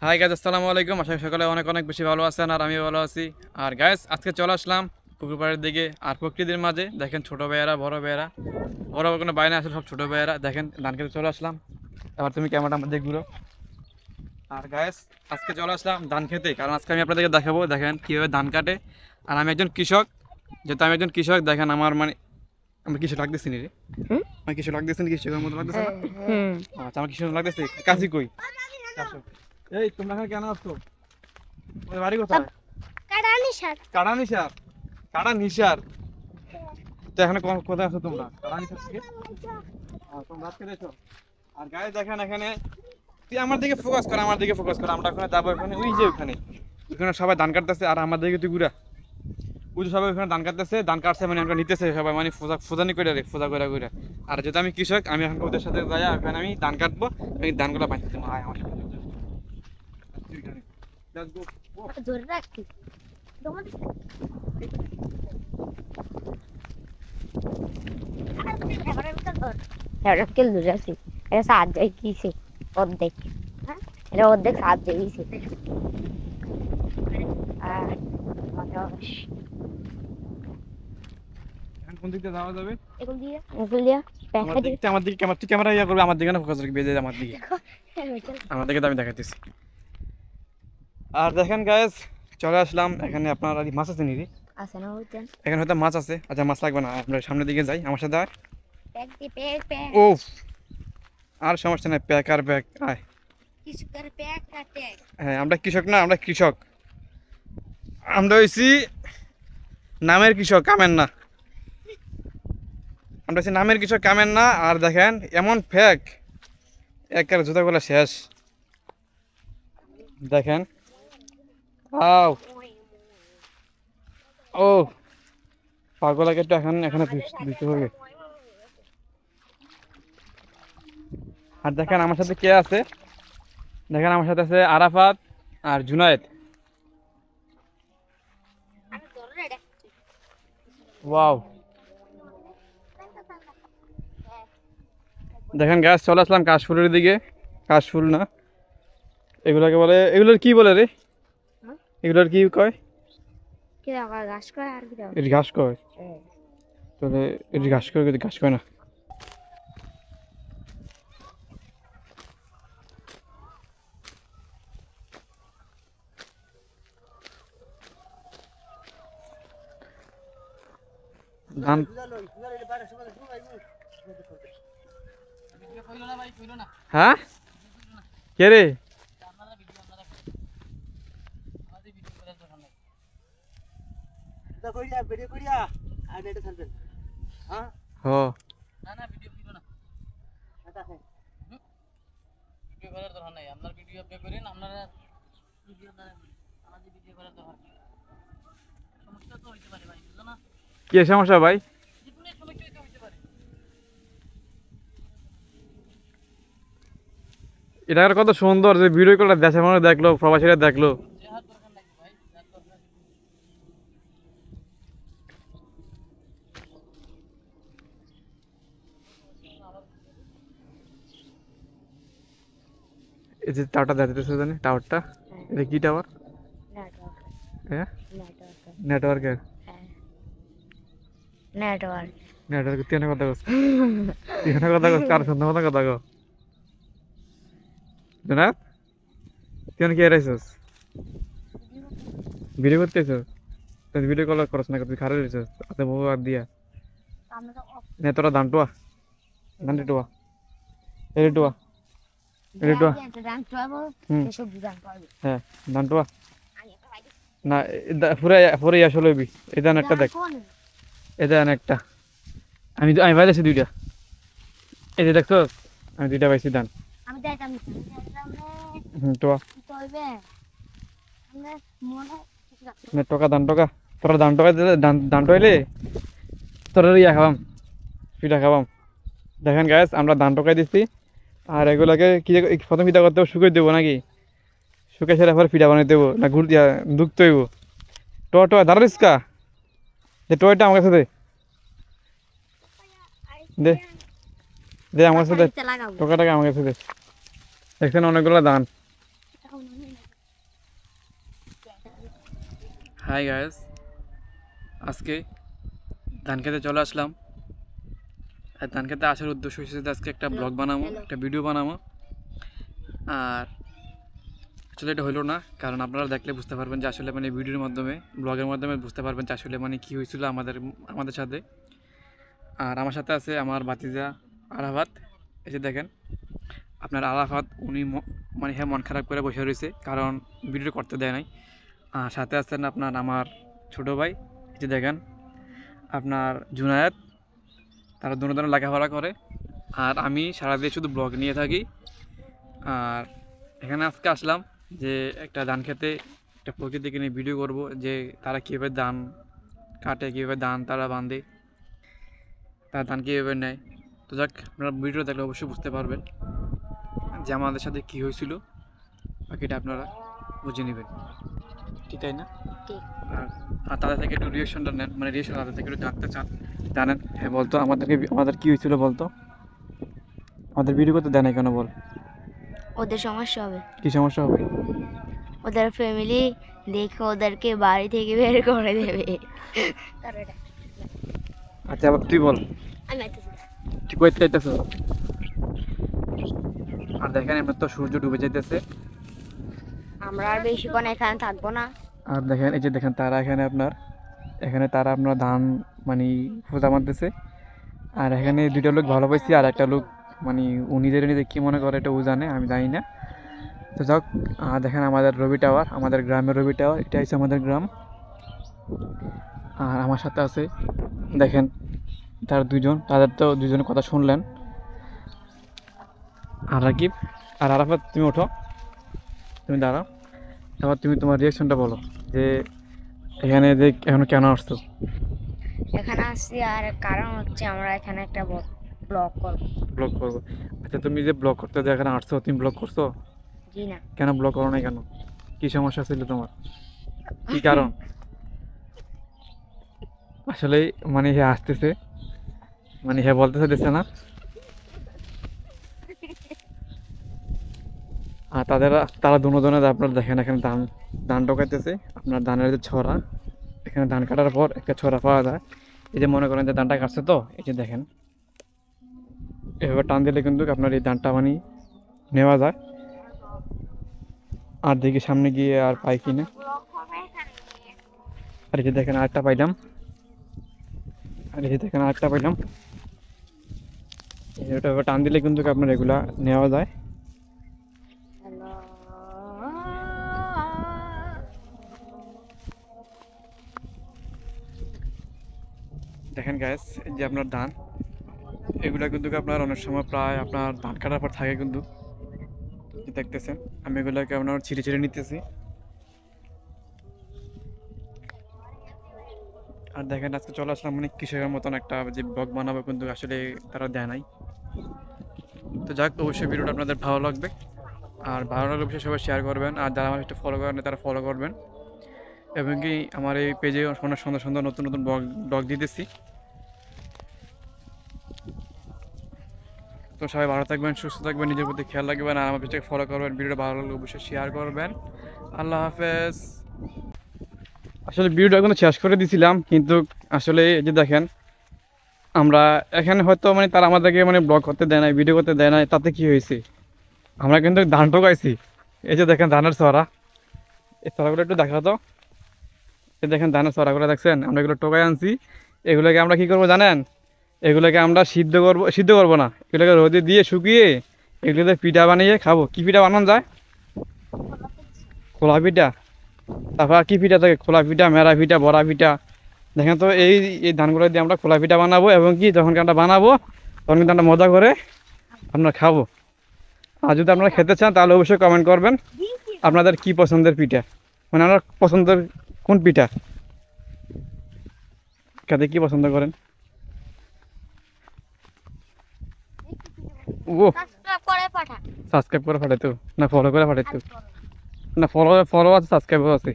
Hi guys, আসসালামু আলাইকুম। আশা করি সকালে অনেক অনেক বেশি ভালো আছেন আর আমিও ভালো আছি। আর গাইস, আজকে চলে আসলাম পুকুর পাড়ের দিকে। আর প্রকৃতির মাঝে দেখেন ছোট ভাইয়েরা বড় ভাইয়েরা, বড় কোনো বাইরে আসলে সব ছোট ভাইয়েরা দেখেন ধান খেতে চলে আসলাম। এবার তুমি ক্যামেরাটা আমাদের ঘুরো। আর গাইস, আজকে চলে আসলাম ধান খেতে, কারণ আজকে আমি আপনাদেরকে দেখাবো দেখেন কীভাবে ধান কাটে। আর আমি একজন কৃষক, যেহেতু আমি একজন কৃষক দেখেন আমার মানে আমি কৃষক লাগতেছি নি রে, আমি কৃষক লাগতেছি না, কৃষকের মতো লাগতেছে না। আচ্ছা, আমার কৃষক লাগতেছে, কাশি কই আসো। এই তোমরা এখানে কেন আসছো? তোমাদের বাড়ি কোথায়? কাড়ানিসার। কাড়ানিসার তো এখানে কোথায় আছো তোমরা? কাড়ানিসার থেকে তোমরা আজকে দেখো। আর গায়ে দেখেন এখানে, তুই আমার দিকে ফোকাস কর, আমার দিকে ফোকাস কর। আমরা ওখানে যাবো, ওখানে ওই যে ওখানে ওখানে সবাই ধান কাটতেছে। আর আমার দিকে তুই ঘুরা, ওই যে সবাই ওখানে ধান কাটতেছে, ধান কাটছে মানে আমরা নিতেছে সবাই, মানে ফোজানি করে রে, ফোজা করে ঘুরা। আর যেহেতু আমি কৃষক, আমি এখন ওদের সাথে যাই, ওখানে আমি ধান কাটবো, আমি ধানগুলো বাঁচতে আয় আমার সাথে। Let's go. ধরে রাখি তোমাদের কেল ধরে আছি। এটা সাত যাই কিছে অর্ধেক, হ্যাঁ এটা অর্ধেক সাত যাইছে। কোন দিক দিয়ে যাওয়া যাবে? আমার দিকে ক্যামেরা ইয়া করবে, আমার দিকে না ফোকাস রাখবে, যে আমার দিকে, আমার দিকে তো আমি দেখাইতেছি। আর দেখেন গাইস, চলে আসলাম এখানে। আপনার আর মাছ আছে নিরি আছে না হইতেন এখানে? হয়তো মাছ আছে। আচ্ছা, মাছ লাগবে না, আমরা সামনের দিকে যাই আমার সাথে। আর প্যাক দি প্যাক প্যাক ও, আর সমস্যা নাই, প্যাক আর প্যাক আয়। কিছু করে প্যাক আর প্যাক। হ্যাঁ, আমরা কৃষক না, আমরা কৃষক, আমরা হইছি নামের কৃষক, কামের না। আমরা হচ্ছি নামের কৃষক, কামের না। আর দেখেন এমন ফ্যাক, একের জুতাগুলো শেষ দেখেন। আও ও, পাগলাকে একটু এখানে দিতে হবে। আর দেখেন আমার সাথে কে আছে, দেখেন আমার সাথে আছে আরাফাত আর জুনায়েদ। ওয়াও, দেখেন গাছ, চলে আসলাম কাশফুলের দিকে। কাশফুল না, এগুলোকে বলে, এগুলোর কি বলে রে? এগুলোর কি কয়? ঘাস কয় আর কি এর ঘাস কয়? তাহলে এর ঘাস কয়, ঘাস কয় না। ধান হ্যাঁ কে রে? কি সমস্যা ভাই? এটা কত সুন্দর যে ভিডিও কলটা দেশের মানুষ দেখলো, প্রবাসীরা দেখলো। এই যে টাওয়ারটা দেখতেছো, জানি টাওয়ারটা, এটা কি টাওয়ার? হ্যাঁ, নেটওয়ার্কের নেটওয়ার্ক নেটওয়ার্ক তুই কথা কস, তুই কথা কস, কার সুন্দর মতো কথা কো জনাব। তুই কি এরাইছস? ভিডিও করতেছস? তুই ভিডিও কল করছ না, তুই খারাপ হইছস আতে বহু আর দিয়া নে। তোরা দানটুয়া, দানটুয়া, এরিটুয়া, এরিটুয়া। হ্যাঁ, দানটুয়া না, পুরো পুরো আসলে এই দান একটা দেখ, এই দান একটা। আমি পাইছি দুইটা, এই যে দেখছো, আমি দুইটা পাইছি দান। টোয়া টকা দান, টকা তোরা দান, টকা দান টইলে তোরা ইয়া খাবাম, পিঠা খাবাম। দেখেন গাইস, আমরা দান টকাই দিচ্ছি। আর এগুলোকে কি প্রথম পিঠা করতে শুকিয়ে দেবো নাকি? শুকিয়ে সেটা পরে পিঠা বানিয়ে দেবো না, ঘুর দিয়া ঢুকতে হইব। টোয়া টোয়া দাঁড়ালিস কা, যে টোয়াটা আমার কাছে দে, দে দে আমার কাছে দে, টোকাটাকে আমার কাছে দে। দেখছেন অনেকগুলো দান, হাই গাইস, আজকে ধান খেতে চলে আসলাম। আর ধান খেতে আসার উদ্দেশ্য হচ্ছে আজকে একটা ব্লগ বানাবো, একটা ভিডিও বানাবো। আর আসলে এটা হইলো না, কারণ আপনারা দেখলে বুঝতে পারবেন যে আসলে মানে ভিডিওর মাধ্যমে, ব্লগের মাধ্যমে বুঝতে পারবেন যে আসলে মানে কী হয়েছিল আমাদের সাথে। আর আমার সাথে আছে আমার ভাতিজা আরাফাত। এই যে দেখেন আপনার আরাফাত, উনি মানে হ্যাঁ মন খারাপ করে বসে রয়েছে, কারণ ভিডিও করতে দেয় নাই। আর সাথে আছেন আপনার আমার ছোটো ভাই, এই যে দেখেন আপনার জুনায়েদ, তারা দুজনে লেখাপড়া করে। আর আমি সারাদিন শুধু ব্লগ নিয়ে থাকি। আর এখানে আজকে আসলাম যে একটা ধান খেতে, একটা প্রকৃতিকে নিয়ে ভিডিও করব, যে তারা কীভাবে ধান কাটে, কীভাবে ধান তারা বাঁধে, তারা ধান কীভাবে নেয়। তো যাক, আপনারা ভিডিও দেখলে অবশ্যই বুঝতে পারবেন যে আমাদের সাথে কী হয়েছিল, বাকিটা আপনারা বুঝে নেবেন, ঠিক তাই না? ঠিক। আর তাদের থেকে একটু রিয়েকশনটা নেন, মানে রিয়েকশন তাদের থেকে একটু জানতে চান, জানেন। হ্যাঁ বলতো, আমাদের কী হয়েছিল বলতো, আমাদের ভিডিও করতে দেয় না কেন বল? ওদের সমস্যা হবে, কী সমস্যা হবে? ওদের ফ্যামিলি দেখে ওদেরকে বাড়ি থেকে বের করে দেবে। আচ্ছা আবার তুই বল, তুই কইতে চাইতেছ? আর দেখেন এবার তো সূর্য ডুবে যাইতেছে। আমরা আর বেশিক্ষণ এখানে থাকবো না। আর দেখেন এই যে দেখেন তারা এখানে তারা আপনার ধান মানে ফোঁতা মারতেছে। আর এখানে দুইটা লোক ভালো পাইছি, আর একটা লোক মানে ও নিজে কী মনে করে এটা ও জানে, আমি জানি না। তো যাক, দেখেন আমাদের রবি টাওয়ার, আমাদের গ্রামের রবি টাওয়ার, এটা হচ্ছে আমাদের গ্রাম। আর আমার সাথে আছে দেখেন তার দুজন, তাদের তো দুজনের কথা শুনলেন। আর রাকিব আর আরাফাত, তুমি ওঠো, তুমি দাঁড়াও। তারপর তুমি তোমার রিয়াকশনটা বলো যে এখানে যে এখন কেন আসছো। এখানে আসছি আর কারণ হচ্ছে আমরা এখানে একটা ব্লগ করবো। ব্লগ করবো? আচ্ছা, তুমি যে ব্লগ করতে যে এখানে আসছো, তুমি ব্লগ করছো? জি না। কেন ব্লগ করো না কেন? কি সমস্যা ছিল তোমার, কি কারণ? আসলে মানে হে আসতেছে, মানে হে বলতে চাইতেছে না। আর তারা দুজনে আপনার দেখেন এখানে ধান ঢোকাইতেছে। আপনার ধানের যে ছড়া, এখানে ধান কাটার পর একটা ছড়া পাওয়া যায়। এই যে মনে করেন যে ধানটা কাটছে, তো এই যে দেখেন এভাবে টান দিলে কিন্তু আপনার এই ধানটা মানে নেওয়া যায়। আর দেখি সামনে গিয়ে আর পাই কিনা। আর এই যে দেখেন আরেকটা পাইলাম, আর এই যে দেখেন আরেকটা পাইলাম। এটা এভাবে টান দিলে কিন্তু আপনার এগুলা নেওয়া যায়। দেখেন গ্যাস, এই যে আপনার ধান, এগুলা কিন্তু আপনার অনেক সময় প্রায় আপনার ধান কাটার পর থাকে কিন্তু, দেখতেছেন আমি এগুলাকে আপনার ছিঁড়ে নিতেছি। আর দেখেন আজকে চলে আসলাম মানে কৃষকের মতন একটা যে ব্লগ বানাবো, কিন্তু আসলে তারা দেয় নাই। তো যাক, অবশ্যই ভিডিওটা আপনাদের ভালো লাগবে। আর ভালো লাগলে অবশ্যই সবাই শেয়ার করবেন। আর যারা আমার একটু ফলো করেন তারা ফলো করবেন। এবং কি আমার এই পেজে অনেক সুন্দর সুন্দর নতুন নতুন ব্লগ দিতেছি। তো সবাই ভালো থাকবেন, সুস্থ থাকবেন, নিজের প্রতি খেয়াল রাখবেন। আর আমার পেজটাকে ফলো করবেন, ভিডিওটা ভালো লাগলে অবশ্যই শেয়ার করবেন। আল্লাহ হাফেজ। আসলে ভিডিওটা এখন শেষ করে দিয়েছিলাম, কিন্তু আসলে এই যে দেখেন আমরা এখানে হয়তো মানে তারা আমাদেরকে মানে ব্লগ করতে দেয় নাই, ভিডিও করতে দেয় নাই, তাতে কি হয়েছে, আমরা কিন্তু ধান ঠকাইছি। এই যে দেখেন ধানের ছড়া, এই ছড়াগুলো একটু দেখা তো। এই দেখেন ধানের ছড়াগুলো দেখছেন, আমরা এগুলো টোকাই আনছি। এগুলোকে আমরা কি করব জানেন? এগুলোকে আমরা সিদ্ধ করবো না, এগুলোকে রোদে দিয়ে শুকিয়ে এগুলোতে পিঠা বানিয়ে খাবো। কি পিঠা বানানো যায়? খোলা পিঠা। তারপর আর কি পিঠা থাকে? খোলা পিঠা, মেরা পিঠা, বড়া পিঠা। দেখেন তো এই ধানগুলো দিয়ে আমরা খোলা পিঠা বানাবো, এবং কি যখন আমরা বানাবো তখন কিন্তু আমরা মজা করে আমরা খাবো। আর যদি আপনারা খেতে চান তাহলে অবশ্যই কমেন্ট করবেন আপনাদের কি পছন্দের পিঠা, মানে আপনার পছন্দের কোন পিঠা খেতে কি পছন্দ করেন। ও সাবস্ক্রাইব করে পাঠাইতো না, ফলো করে পাঠাইতো না? ফলো আছে, সাবস্ক্রাইবও আছে।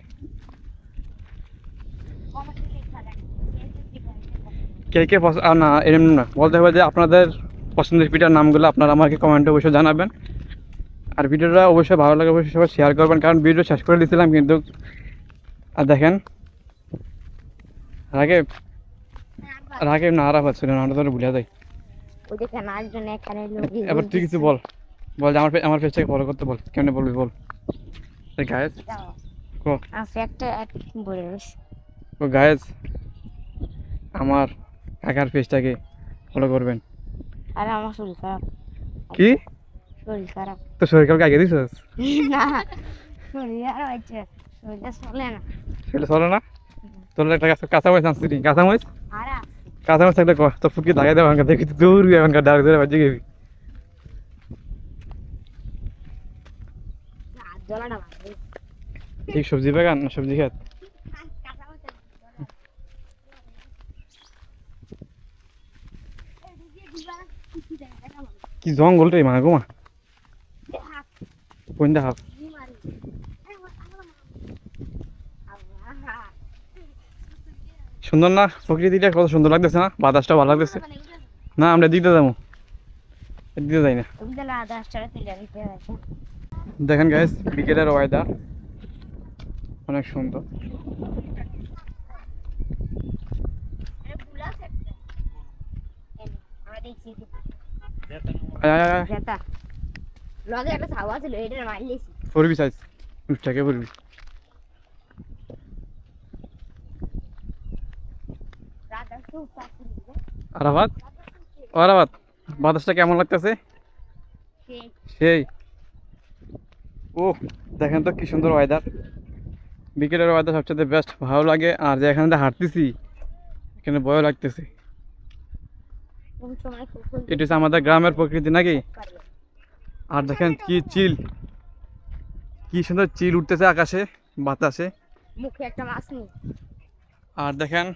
কে কে আর না এরকম না, বলতে হবে যে আপনাদের পছন্দের পিঠার নামগুলো আপনারা আমাকে কমেন্টে অবশ্যই জানাবেন। আর ভিডিওটা অবশ্যই ভালো লাগে অবশ্যই সবাই শেয়ার করবেন, কারণ ভিডিও শেষ করে দিয়েছিলাম কিন্তু। আর দেখেন রাকিব রাকিব না আরাফাত ছিল না, তোর ভুলে যাই। ওই দেখেন আরেকজন এখানে লোক এবার তুই কিছু বল, বল যে আমার পেজটাকে ফলো করতে বল, কেমনে বলবি বল। গায়েস কো একটা বলে রয়েছে ও গায়েস আমার কাকার পেজটাকে ফলো করবেন। আর আমার শরীর খারাপ, কি শরীর খারাপ তো শরীর কালকে আগে দিছিস? না শরীর খারাপ হচ্ছে, শরীরটা চলে না। সেটা চলে না? তোর একটা কাঁচা মরিচ আনছিস, কাঁচা মরিচ, আর কাঁচা মরিচ থাকলে তো ফুটকি লাগাই দেবো, এখানকার দেখি দৌড়বি, এখানকার ডাক ধরে বাজে গেবি। হাত জ্বলাটা ভালো ঠিক সবজি বাগান না সবজি খেত? কি জঙ্গল রে মা গো মা, কোন দেখা সুন্দর না প্রকৃতিটা, কত সুন্দর লাগতেছে না, বাতাসটা ভালো লাগতেছে না। আমরা দিতে যাবো, দিতে যাই না। দেখেন গাইস বিকেলের ওয়েদার অনেক সুন্দর। পড়বি সাইজ উঠটাকে পড়বি। আরাফাত ও আরাফাত, বাতাসটা কেমন লাগতেছে? সেই ও দেখেন তো কি সুন্দর ওয়েদার, বিকেলের ওয়েদার সবচেয়ে বেস্ট ভালো লাগে। আর যে এখানে হাঁটতেছি এখানে ভয় লাগতেছে। এটা হচ্ছে আমাদের গ্রামের প্রকৃতি নাকি? আর দেখেন কি চিল, কি সুন্দর চিল উঠতেছে আকাশে বাতাসে। মুখে একটা মাছ নেই। আর দেখেন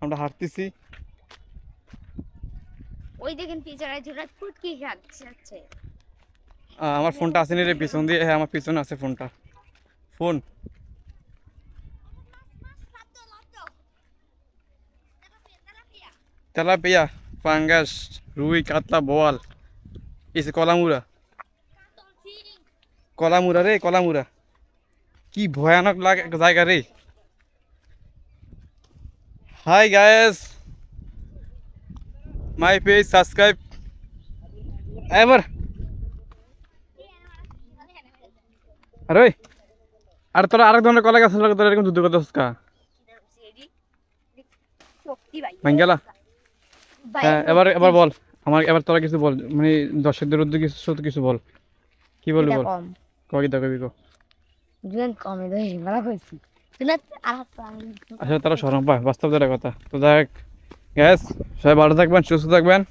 আমরা হাঁটতেছি, ওই দেখেন পিছনে ঝুলা ফুটকি খাচ্ছে। আমার ফোনটা আসেনি রে পিছন দিয়ে, হ্যাঁ আমার পিছনে আছে ফোনটা, ফোন তেলাপিয়া পাঙ্গাস রুই কাতলা বোয়াল, এসে কলামুরা, কলামুরা রে কলামুরা, কি ভয়ানক লাগে জায়গা রে। High guys, my page subscribe এবার। আরে আর তোরা আরেক ধরনের কলা গাছ তোরা এরকম যুদ্ধ করতেছিস কা ভাঙ্গেলা? হ্যাঁ এবার এবার বল আমার, এবার তোরা কিছু বল, মানে দর্শকদের উদ্যোগে কিছু বল, কি বলবি বল, কবি কবি কো। কমে ধরে মেলা হয়েছি আসলে তারা সরম পায় বাস্তব কথা। তো দেখ গ্যাস সবাই ভালো থাকবেন, সুস্থ থাকবেন।